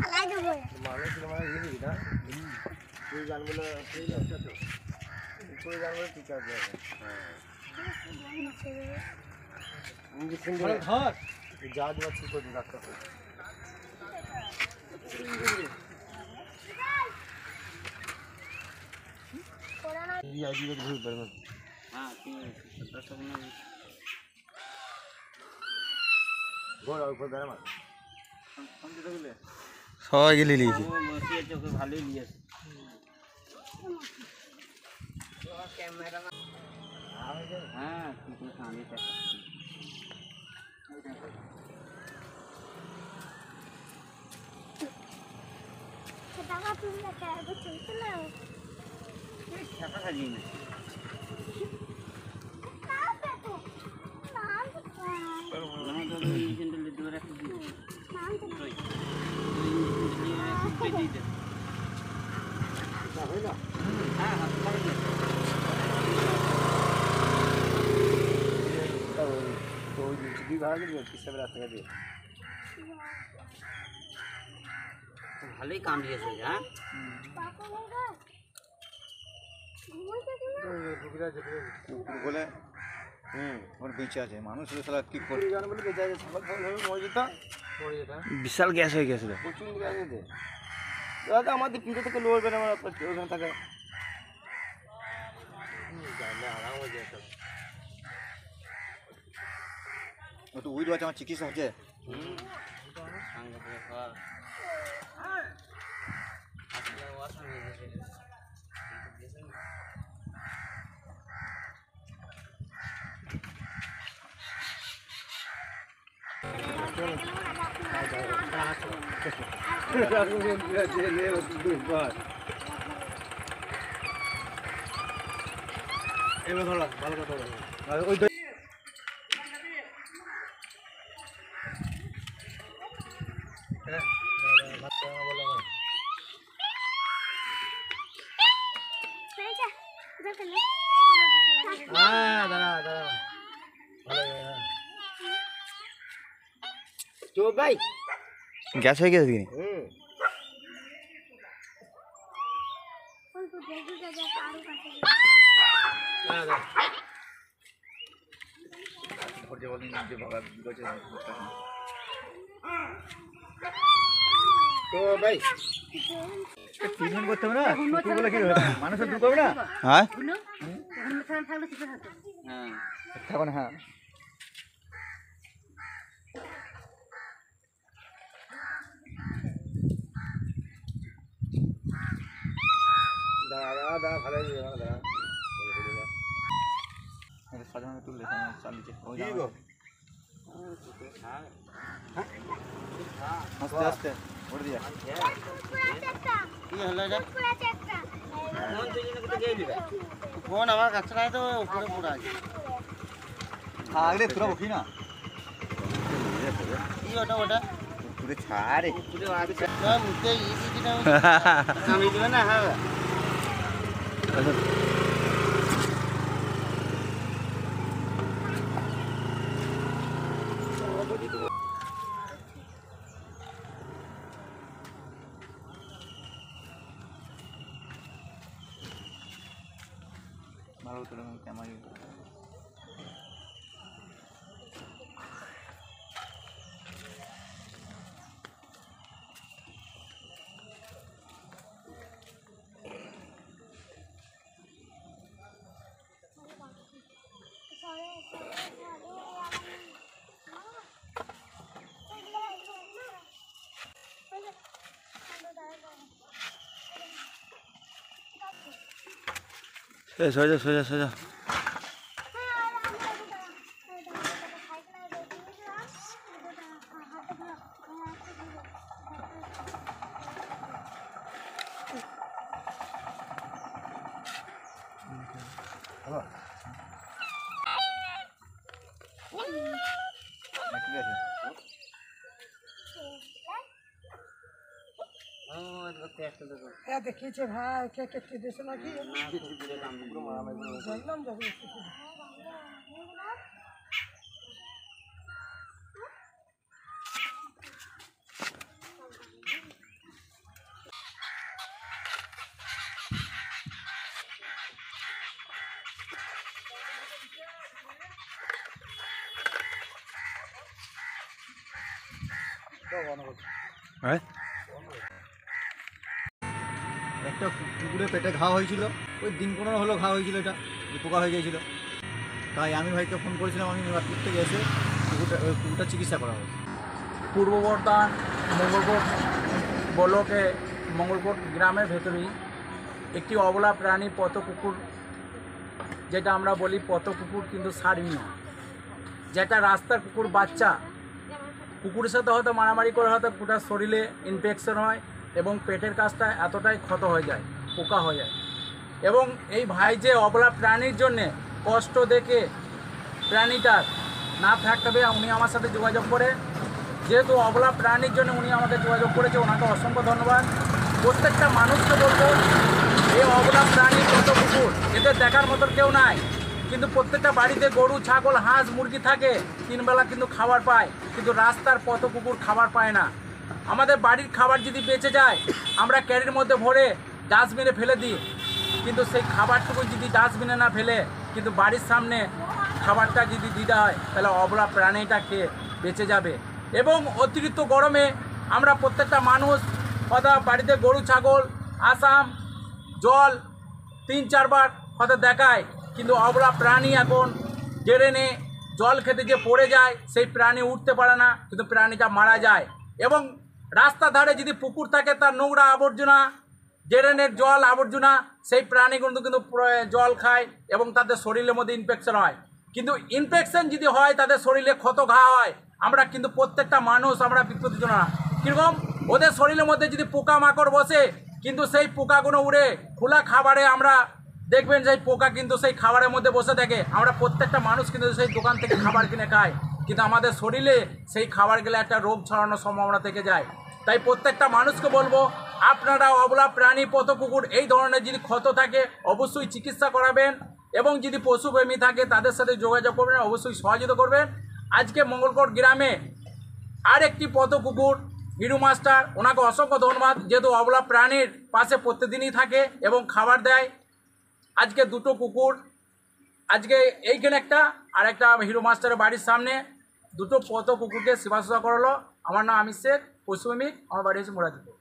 মানুষ মানে ইয়ে না তুই গানগুলো তুই একটা তো তুই গানগুলো ঠিক আছে হ্যাঁ ধর যা যা ঠিক করে রাখতে হবে ये आईडी में बहुत बड़ा हां ठीक है सब ना গোড়া উপর দাঁড়া মার কোন দিকে গেলে সবাই গেলি লিয়েছে ও বসি আছে ওকে ভালোই লিয়েছে ও ক্যামেরা আবে হ্যাঁ ঠিক আছে সামনে দেখা দাদা তুমি লেখা আছে চলতে না ছাতা খালি না ভালোই কাম দিয়েছে হ্যাঁ বলে ওর বেঁচে আছে মানুষ কি করে বিশাল গ্যাস হয়ে গেছিল প্রচুর গ্যাস হয়েছে দাদা আমাদের পিঠে থেকে লড়বে না আমার ওখানে থাকে তো ওই রয়েছে আমার চিকিৎসা হচ্ছে ভাই গ্যাস হয়ে গেছে কি তো ভাই ট্রিটমেন্ট করতে হবে না কুকুরগুলো কি হবে মানুষের ঢুক হবে না হ্যাঁ থাকো না হ্যাঁ দাদা দাদা ভালো হয়ে যাবে দাদা সাজানো তুললে চালিয়ে কি গো আস্তে আস্তে ওড় দিয়া কি হলো রে কোন দুজনে কত গেলি ভাই কোন আমার কাছে নাই তো উপরে পুরো আছে আরে তোরা বকি না কি ওটা ওটা পুরো ছাড়ে পুরো আগে না মুতে এই দিনা আমি দিবে না হ্যাঁ ভালো তো ক্যামেরা সোজা সোজা সোজা দেখিয়েছে ভাই কে কেটে দিয়েছে নাকি দেখলাম যখন হ্যাঁ, একটা কুকুরের পেটে ঘা হয়েছিল, ওই দিন 15 হলো ঘা হয়েছিল, এটা পোকা হয়ে গিয়েছিল। তাই আমি ভাইকে ফোন করেছিলাম, আমি মেদিনীপুর থেকে এসে কুকুরটা চিকিৎসা করা হবে। পূর্ব বর্ধমান মঙ্গলকোট ব্লকে মঙ্গলকোট গ্রামের ভেতরেই একটি অবলা প্রাণী পথ কুকুর, যেটা আমরা বলি পথ কুকুর, কিন্তু সারনীয়, যেটা রাস্তার কুকুর বাচ্চা কুকুরের সাথে হয়তো মারামারি করে হয়তো পুরো শরীরে ইনফেকশন হয় এবং পেটের কাছটা এতটাই ক্ষত হয়ে যায়, পোকা হয়ে যায়। এবং এই ভাই যে অবলা প্রাণীর জন্যে কষ্ট দেখে প্রাণীটার না থাকতে হবে, উনি আমার সাথে যোগাযোগ করে, যেহেতু অবলা প্রাণীর জন্য উনি আমাকে যোগাযোগ করেছে, ওনাকে অসংখ্য ধন্যবাদ। প্রত্যেকটা মানুষকে বলবো, এই অবলা প্রাণী কত কুকুর, এদের দেখার মতো কেউ নাই, কিন্তু প্রত্যেকটা বাড়িতে গরু, ছাগল, হাঁস, মুরগি থাকে, 3 বেলা কিন্তু খাবার পায়, কিন্তু রাস্তার পথ কুকুর খাবার পায় না। আমাদের বাড়ির খাবার যদি বেঁচে যায়, আমরা ক্যারির মধ্যে ভরে ডাস্টবিনে ফেলে দিই, কিন্তু সেই খাবারটুকু যদি ডাস্টবিনে না ফেলে কিন্তু বাড়ির সামনে খাবারটা যদি দিতে হয়, তাহলে অবলা প্রাণীটা খেয়ে বেঁচে যাবে। এবং অতিরিক্ত গরমে আমরা প্রত্যেকটা মানুষ হয়তো বাড়িতে গরু, ছাগল, আসাম, জল 3-4 বার হয়তো দেখায়, কিন্তু অবলা প্রাণী এখন ড্রেনে জল খেতে যে পড়ে যায়, সেই প্রাণী উঠতে পারে না, কিন্তু প্রাণীটা মারা যায়। এবং রাস্তার ধারে যদি পুকুর থাকে, তার নোংরা আবর্জনা, ড্রেনের জল আবর্জনা, সেই প্রাণীগুলো কিন্তু জল খায় এবং তাদের শরীরের মধ্যে ইনফেকশন হয়। কিন্তু ইনফেকশন যদি হয়, তাদের শরীরে ক্ষত ঘা হয়, আমরা কিন্তু প্রত্যেকটা মানুষ আমরা বিপদের জন্য, কীরকম ওদের শরীরের মধ্যে যদি পোকামাকড় বসে, কিন্তু সেই পোকাগুলো উড়ে খোলা খাবারে, আমরা দেখবেন সেই পোকা কিন্তু সেই খাবারের মধ্যে বসে থাকে। আমরা প্রত্যেকটা মানুষ কিন্তু সেই দোকান থেকে খাবার কিনে খাই, কিন্তু আমাদের শরীরে সেই খাবার গেলে একটা রোগ ছড়ানোর সম্ভাবনা থেকে যায়। তাই প্রত্যেকটা মানুষকে বলবো, আপনারা অবলা প্রাণী, পথ কুকুর এই ধরনের যদি ক্ষত থাকে, অবশ্যই চিকিৎসা করাবেন, এবং যদি পশুপ্রেমী থাকে তাদের সাথে যোগাযোগ করবেন, অবশ্যই সহযোগিতা করবেন। আজকে মঙ্গলকোট গ্রামে আরেকটি পথ কুকুর হিরু মাস্টার, ওনাকে অসংখ্য ধন্যবাদ, যেহেতু অবলা প্রাণীর পাশে প্রতিদিনই থাকে এবং খাবার দেয়। আজকে 2টো কুকুর, আজকে এইখানে একটা, আর একটা হিরো মাস্টারের বাড়ির সামনে 2টো পথ কুকুরকে সেবা করালো। আমার নাম আমির শেখ, পশুপ্রেমিক, আমার বাড়ি হচ্ছে মোরাজিপুর।